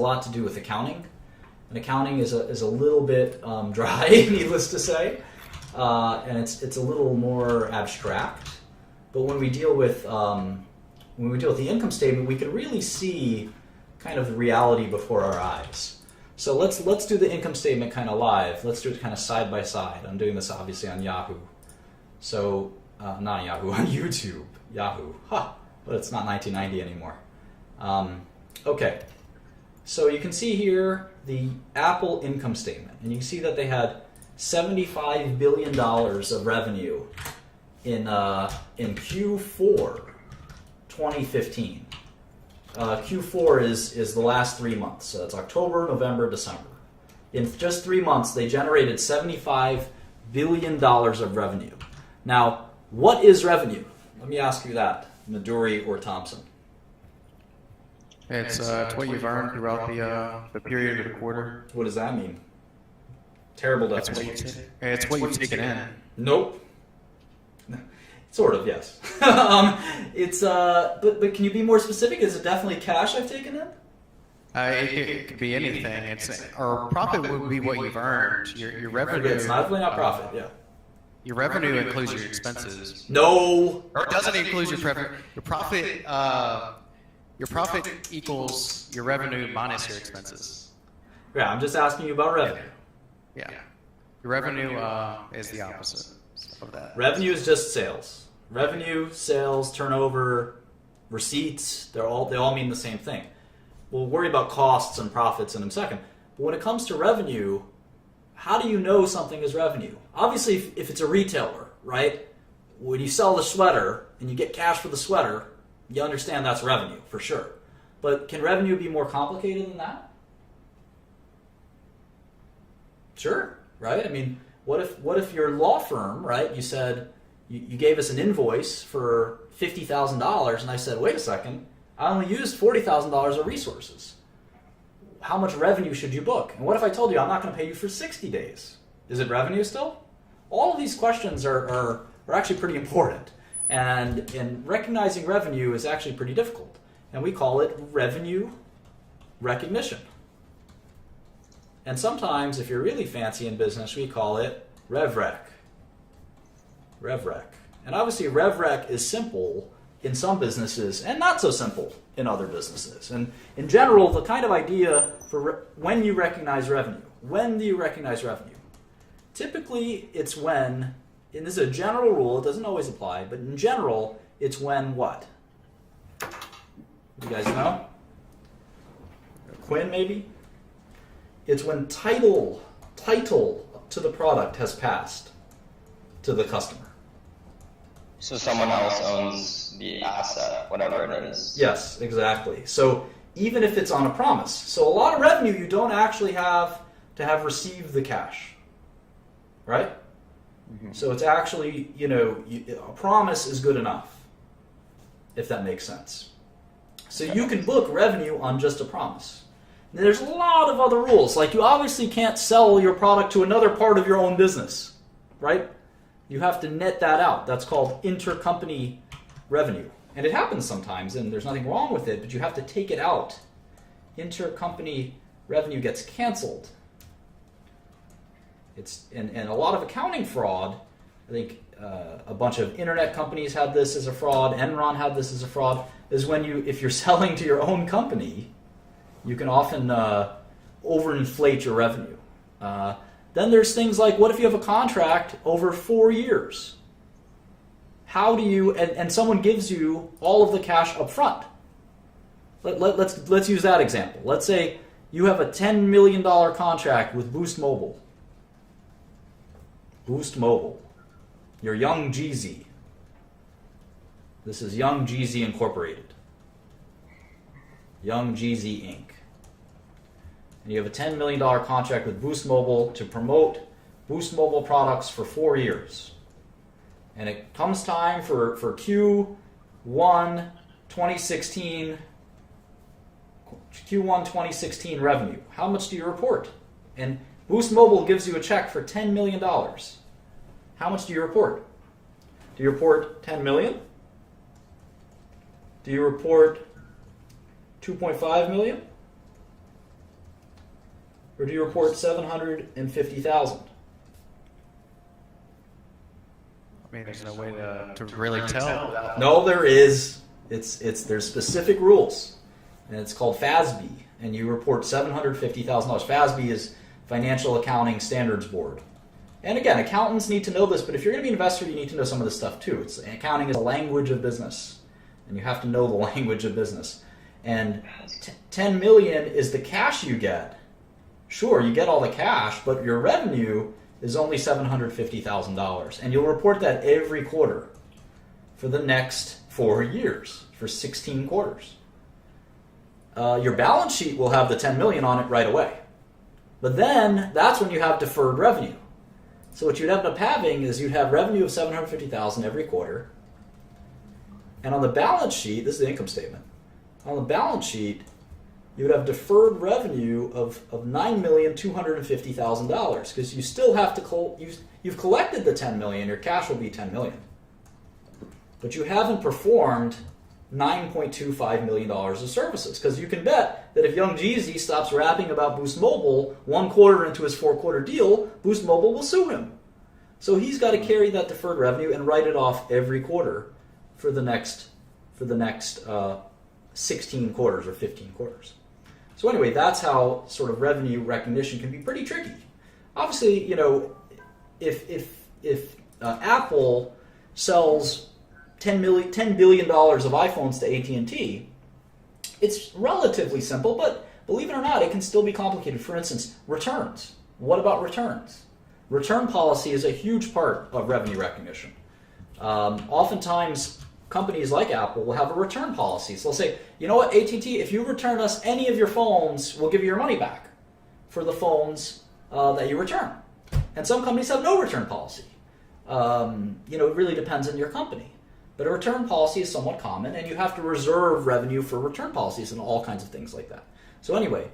a lot to do with accounting. And accounting is a little bit dry, needless to say. And it's a little more abstract. But when we deal with the income statement, we can really see kind of the reality before our eyes. So let's do the income statement kind of live. Let's do it kind of side by side. I'm doing this obviously on Yahoo. So not on Yahoo, on YouTube. Yahoo. But it's not 1990 anymore. Okay. So you can see here the Apple income statement, and you can see that they had $75 billion of revenue in Q4 2015. Q4 is the last 3 months, so it's October, November, December. In just 3 months, they generated $75 billion of revenue. Now, what is revenue? Let me ask you that, Maduri or Thompson. It's what you've earned throughout the period of the quarter. What does that mean? Terrible definition. It's what you've taken in. Nope. Sort of, yes. But can you be more specific? Is it definitely cash I've taken in? It could be anything. Or profit would be what you've earned. Your revenue. It's definitely not profit. Yeah. Your revenue includes your expenses. No. Or it doesn't include your profit. Your profit. Your profit equals your revenue minus your expenses. Yeah, I'm just asking you about revenue. Yeah. Your revenue is the opposite of that. Revenue is just sales. Revenue, sales, turnover, receipts, they all mean the same thing. We'll worry about costs and profits in a second. But when it comes to revenue, how do you know something is revenue? Obviously, if it's a retailer, right? When you sell the sweater and you get cash for the sweater, you understand that's revenue, for sure. But can revenue be more complicated than that? Sure, right? I mean, what if your law firm, right, you said, you gave us an invoice for $50,000, and I said, wait a second, I only used $40,000 of resources. How much revenue should you book? And what if I told you I'm not going to pay you for 60 days? Is it revenue still? All of these questions are actually pretty important. And recognizing revenue is actually pretty difficult. And we call it revenue recognition. And sometimes, if you're really fancy in business, we call it RevRec. RevRec. And obviously, RevRec is simple in some businesses and not so simple in other businesses. And in general, the kind of idea for when you recognize revenue. When do you recognize revenue? Typically, it's when, and this is a general rule, it doesn't always apply, but in general, it's when what? You guys know? Quinn, maybe? It's when title to the product has passed to the customer. So someone else owns the asset, whatever it is. Yes, exactly. So even if it's on a promise. So a lot of revenue you don't actually have to have received the cash. Right? Mm-hmm. So it's actually, a promise is good enough, if that makes sense. So you can book revenue on just a promise. Now, there's a lot of other rules. Like you obviously can't sell your product to another part of your own business, right? You have to net that out. That's called intercompany revenue. And it happens sometimes, and there's nothing wrong with it, but you have to take it out. Intercompany revenue gets canceled. And a lot of accounting fraud, I think a bunch of internet companies had this as a fraud, Enron had this as a fraud, is when if you're selling to your own company, you can often overinflate your revenue. Then there's things like, what if you have a contract over 4 years? How do you, and someone gives you all of the cash up front. Let's use that example. Let's say you have a $10 million contract with Boost Mobile. Boost Mobile. You're Young Jeezy. This is Young Jeezy Incorporated. Young Jeezy Inc. And you have a $10 million contract with Boost Mobile to promote Boost Mobile products for 4 years. And it comes time for Q1 2016 revenue. How much do you report? And Boost Mobile gives you a check for $10 million. How much do you report? Do you report 10 million? Do you report 2.5 million? or do you report 750,000? I mean, there's no way to really tell. Without... No, there is. There's specific rules, and it's called FASB, and you report $750,000. FASB is Financial Accounting Standards Board. And again, accountants need to know this, but if you're going to be an investor, you need to know some of this stuff too. Accounting is a language of business, and you have to know the language of business. And 10 million is the cash you get. Sure, you get all the cash, but your revenue is only $750,000, and you'll report that every quarter for the next 4 years, for 16 quarters. Your balance sheet will have the 10 million on it right away, but then that's when you have deferred revenue. So what you'd end up having is you'd have revenue of 750,000 every quarter, and on the balance sheet, this is the income statement. On the balance sheet, you would have deferred revenue of $9,250,000 because you still have to you've collected the 10 million. Your cash will be 10 million, but you haven't performed $9.25 million of services, because you can bet that if Young Jeezy stops rapping about Boost Mobile 1 quarter into his 4-quarter deal, Boost Mobile will sue him. So he's got to carry that deferred revenue and write it off every quarter for the next 16 quarters or 15 quarters. So anyway, that's how sort of revenue recognition can be pretty tricky. Obviously, if Apple sells $10 billion of iPhones to AT&T, it's relatively simple, but believe it or not, it can still be complicated. For instance, returns. What about returns? Return policy is a huge part of revenue recognition. Oftentimes, companies like Apple will have a return policy. So they'll say, you know what, AT&T, if you return us any of your phones, we'll give you your money back for the phones that you return. And some companies have no return policy. It really depends on your company. But a return policy is somewhat common, and you have to reserve revenue for return policies and all kinds of things like that. So anyway,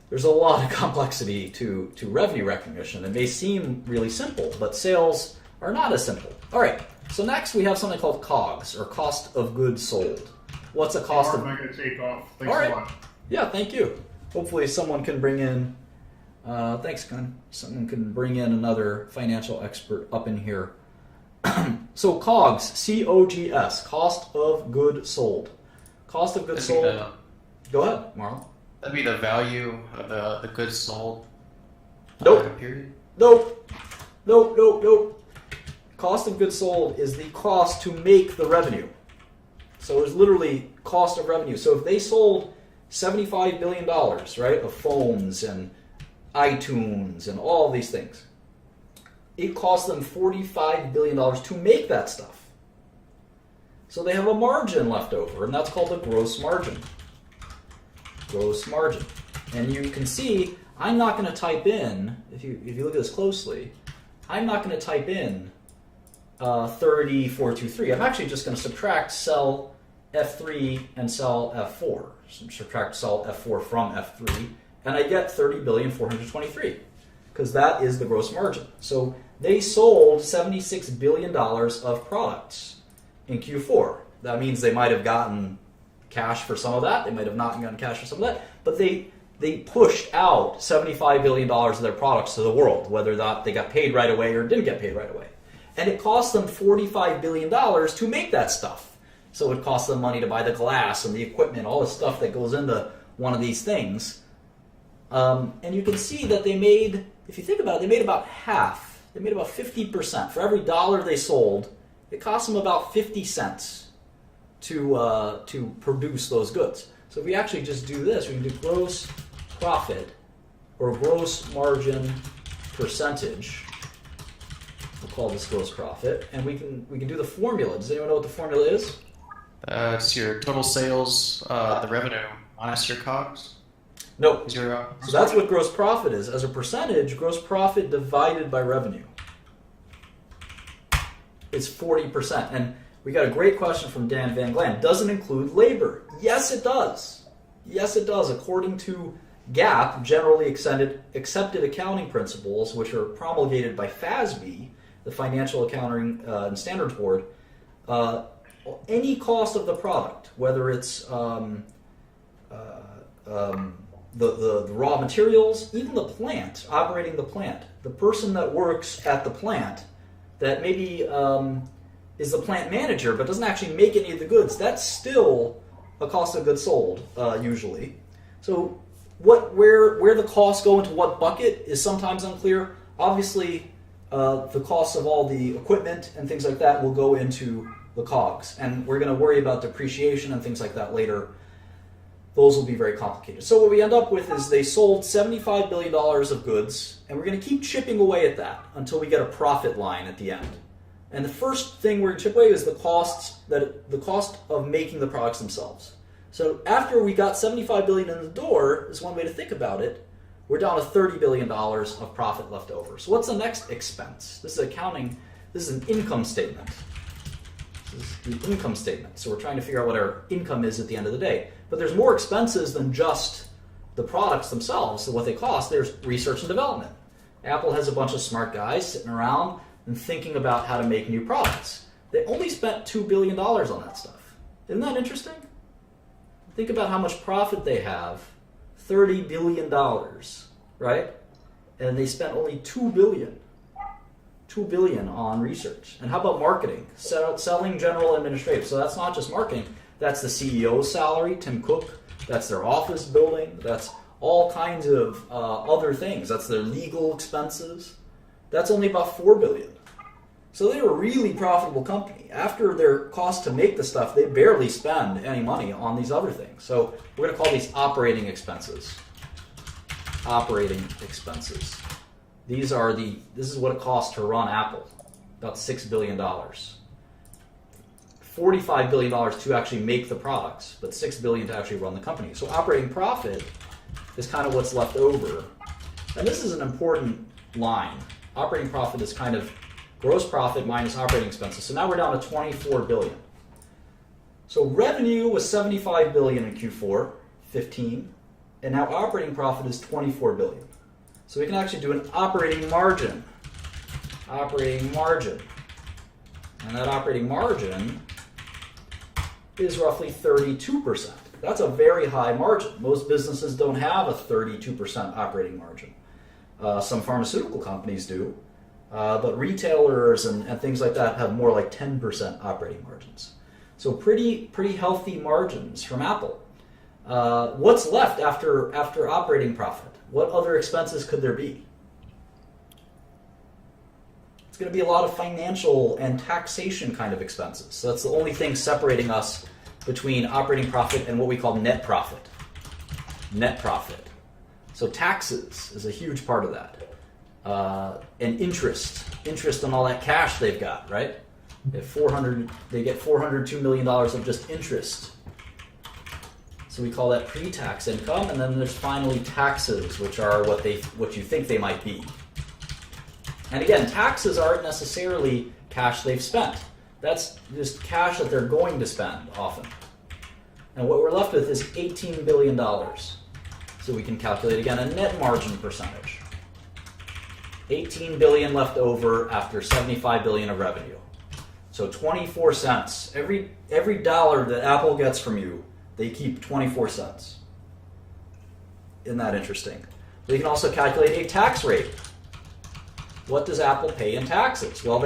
there's a lot of complexity to revenue recognition. It may seem really simple, but sales are not as simple. All right, so next we have something called COGS, or cost of goods sold. What's a cost of... I'm going to take off. Thanks all right. a lot. Yeah, thank you. Hopefully someone can bring in... thanks, Ken. Someone can bring in another financial expert up in here. So COGS, C-O-G-S, cost of goods sold. Cost of goods sold. Go ahead, Marlon. That'd be the value of the goods sold. Nope. Period. Nope. Cost of goods sold is the cost to make the revenue. So it's literally cost of revenue. So if they sold $75 billion, right, of phones and iTunes and all these things, it cost them $45 billion to make that stuff. So they have a margin left over, and that's called the gross margin. Gross margin. And you can see, I'm not going to type in, if you look at this closely, I'm not going to type in 30423. I'm actually just going to subtract cell F3 and cell F4. So subtract cell F4 from F3, and I get 30,423, because that is the gross margin. So they sold $76 billion of products in Q4. That means they might have gotten cash for some of that. They might have not gotten cash for some of that. But they pushed out $75 billion of their products to the world, whether that they got paid right away or didn't get paid right away. And it cost them $45 billion to make that stuff. So it cost them money to buy the glass and the equipment, all the stuff that goes into one of these things. And you can see that they made, if you think about it, they made about half. They made about 50%. For every dollar they sold, it cost them about 50 cents to produce those goods. So if we actually just do this, we can do gross profit or gross margin percentage. We'll call this gross profit, and we can do the formula. Does anyone know what the formula is? It's your total sales, the revenue minus your COGS. No. So that's what gross profit is. As a percentage, gross profit divided by revenue is 40%. And we got a great question from Dan Van Glan. Does it include labor? Yes, it does. Yes, it does. According to GAAP, generally accepted accounting principles, which are promulgated by FASB, the Financial Accounting and Standards Board, any cost of the product, whether it's the raw materials, even the plant, operating the plant. The person that works at the plant that maybe is the plant manager but doesn't actually make any of the goods, that's still a cost of goods sold, usually. So where the costs go into what bucket is sometimes unclear. Obviously, the costs of all the equipment and things like that will go into the COGS. And we're going to worry about depreciation and things like that later. Those will be very complicated. So what we end up with is they sold $75 billion of goods, and we're going to keep chipping away at that until we get a profit line at the end. And the first thing we're going to chip away is the cost of making the products themselves. So after we got $75 billion in the door, is one way to think about it, we're down to $30 billion of profit left over. So what's the next expense? This is accounting. This is an income statement. This is the income statement. So we're trying to figure out what our income is at the end of the day. But there's more expenses than just the products themselves, so what they cost. There's research and development. Apple has a bunch of smart guys sitting around and thinking about how to make new products. They only spent $2 billion on that stuff. Isn't that interesting? Think about how much profit they have. $30 billion, right? And they spent only $2 billion. $2 billion on research. And how about marketing? Selling, general, administrative. So that's not just marketing. That's the CEO's salary, Tim Cook. That's their office building. That's all kinds of other things. That's their legal expenses. That's only about $4 billion. So they're a really profitable company. After their cost to make the stuff, they barely spend any money on these other things. So we're going to call these operating expenses. Operating expenses. This is what it costs to run Apple. About $6 billion. $45 billion to actually make the products, but $6 billion to actually run the company. So operating profit is kind of what's left over. And this is an important line. Operating profit is kind of gross profit minus operating expenses. So now we're down to $24 billion. So revenue was $75 billion in Q4 15, and now operating profit is $24 billion. So we can actually do an operating margin. Operating margin. And that operating margin is roughly 32%. That's a very high margin. Most businesses don't have a 32% operating margin. Some pharmaceutical companies do, but retailers and things like that have more like 10% operating margins. So pretty healthy margins from Apple. What's left after operating profit? What other expenses could there be? It's going to be a lot of financial and taxation kind of expenses. So that's the only thing separating us between operating profit and what we call net profit. Net profit. So taxes is a huge part of that. And interest on all that cash they've got, right? They get $402 million of just interest. So we call that pre-tax income, and then there's finally taxes, which are what you think they might be. And again, taxes aren't necessarily cash they've spent. That's just cash that they're going to spend often. And what we're left with is $18 billion. So we can calculate again a net margin percentage. 18 billion left over after 75 billion of revenue. So 24 cents. Every dollar that Apple gets from you, they keep 24 cents. Isn't that interesting? We can also calculate a tax rate. What does Apple pay in taxes? Well,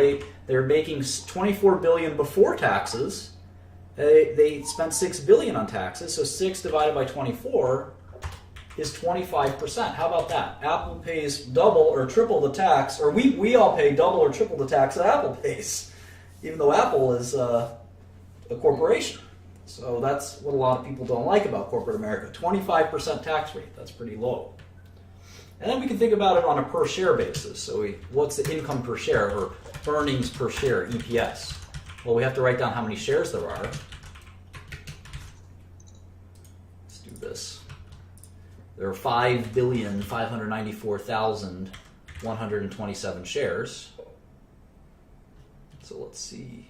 they're making 24 billion before taxes. They spent 6 billion on taxes, so 6 divided by 24 is 25%. How about that? Apple pays double or triple the tax, or we all pay double or triple the tax that Apple pays, even though Apple is a corporation. So that's what a lot of people don't like about corporate America. 25% tax rate, that's pretty low. And then we can think about it on a per share basis. So what's the income per share, or earnings per share, EPS? Well, we have to write down how many shares there are. Let's do this. There are 5,594,127 shares. So let's see.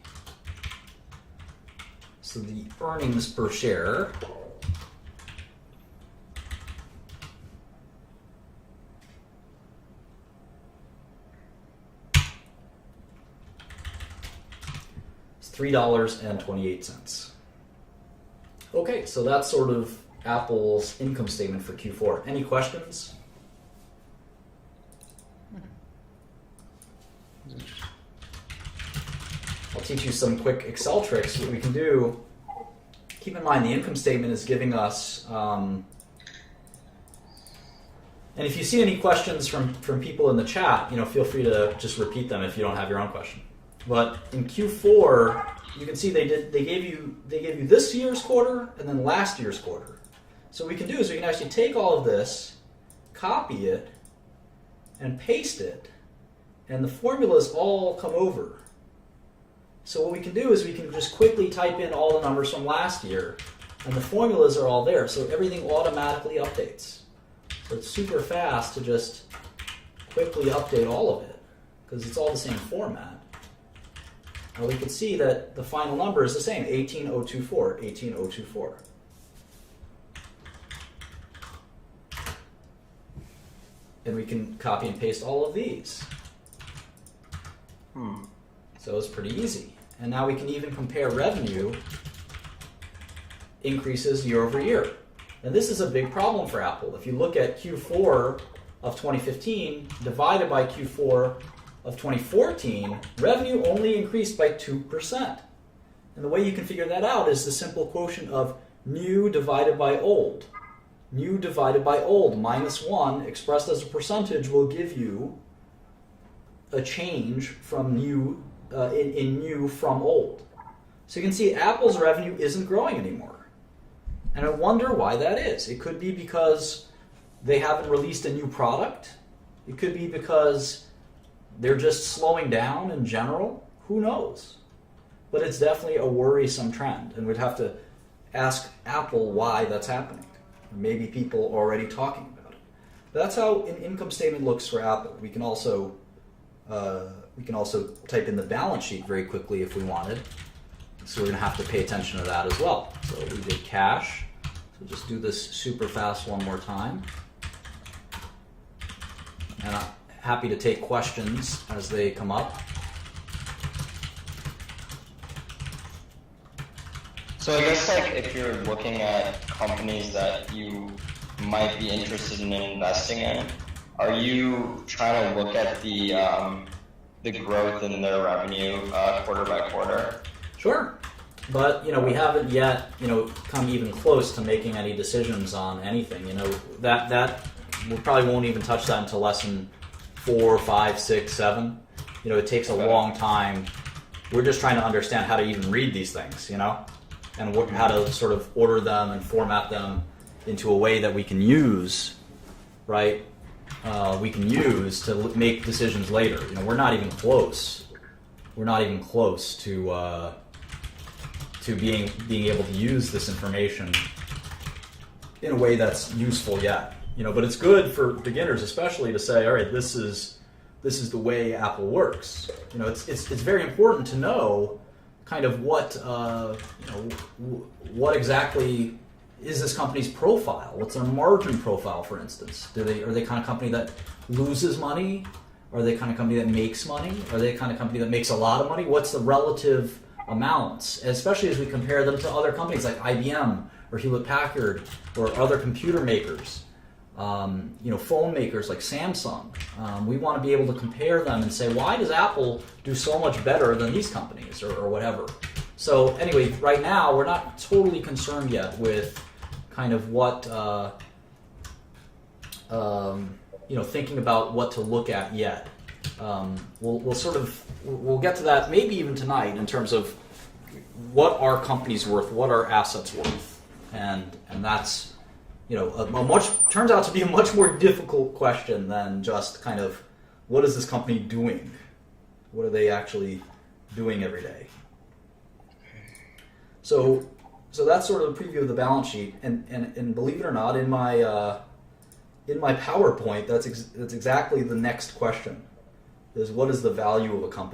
So the earnings per share is $3.28. Okay, so that's sort of Apple's income statement for Q4. Any questions? I'll teach you some quick Excel tricks. What we can do, keep in mind the income statement is giving us, and if you see any questions from people in the chat, feel free to just repeat them if you don't have your own question. But in Q4, you can see they gave you this year's quarter and then last year's quarter. So what we can do is we can actually take all of this, copy it, and paste it, and the formulas all come over. So what we can do is we can just quickly type in all the numbers from last year, and the formulas are all there, so everything automatically updates. So it's super fast to just quickly update all of it, because it's all the same format. Now we can see that the final number is the same, 18024, 18024. And we can copy and paste all of these. So it's pretty easy. And now we can even compare revenue increases year over year. And this is a big problem for Apple. If you look at Q4 of 2015 divided by Q4 of 2014, revenue only increased by 2%. And the way you can figure that out is the simple quotient of new divided by old. New divided by old minus 1 expressed as a percentage will give you a change from new in new from old. So you can see Apple's revenue isn't growing anymore. And I wonder why that is. It could be because they haven't released a new product. It could be because they're just slowing down in general. Who knows? But it's definitely a worrisome trend, and we'd have to ask Apple why that's happening. Maybe people are already talking about it. But that's how an income statement looks for Apple. We can also type in the balance sheet very quickly if we wanted. So we're going to have to pay attention to that as well. So we did cash. So just do this super fast one more time. And I'm happy to take questions as they come up. So I guess if you're looking at companies that you might be interested in investing in, are you trying to look at the growth in their revenue quarter by quarter? Sure, but we haven't yet come even close to making any decisions on anything. That we probably won't even touch that until lesson 4, 5, 6, 7. It takes a long time. We're just trying to understand how to even read these things, and how to sort of order them and format them into a way that we can use, right? We can use to make decisions later. We're not even close. We're not even close to being able to use this information in a way that's useful yet. But it's good for beginners, especially, to say, all right, this is the way Apple works. It's very important to know kind of what exactly is this company's profile? What's their margin profile, for instance? Are they the kind of company that loses money? Are they the kind of company that makes money? Are they the kind of company that makes a lot of money? What's the relative amounts, especially as we compare them to other companies like IBM or Hewlett-Packard or other computer makers, phone makers like Samsung. We want to be able to compare them and say, why does Apple do so much better than these companies or whatever? So anyway, right now we're not totally concerned yet with kind of what, thinking about what to look at yet. We'll get to that maybe even tonight in terms of what are companies worth, what are assets worth, and that's turns out to be a much more difficult question than just kind of what is this company doing, what are they actually doing every day. So that's sort of a preview of the balance sheet, and believe it or not, in my PowerPoint, that's exactly the next question. Is what is the value of a company?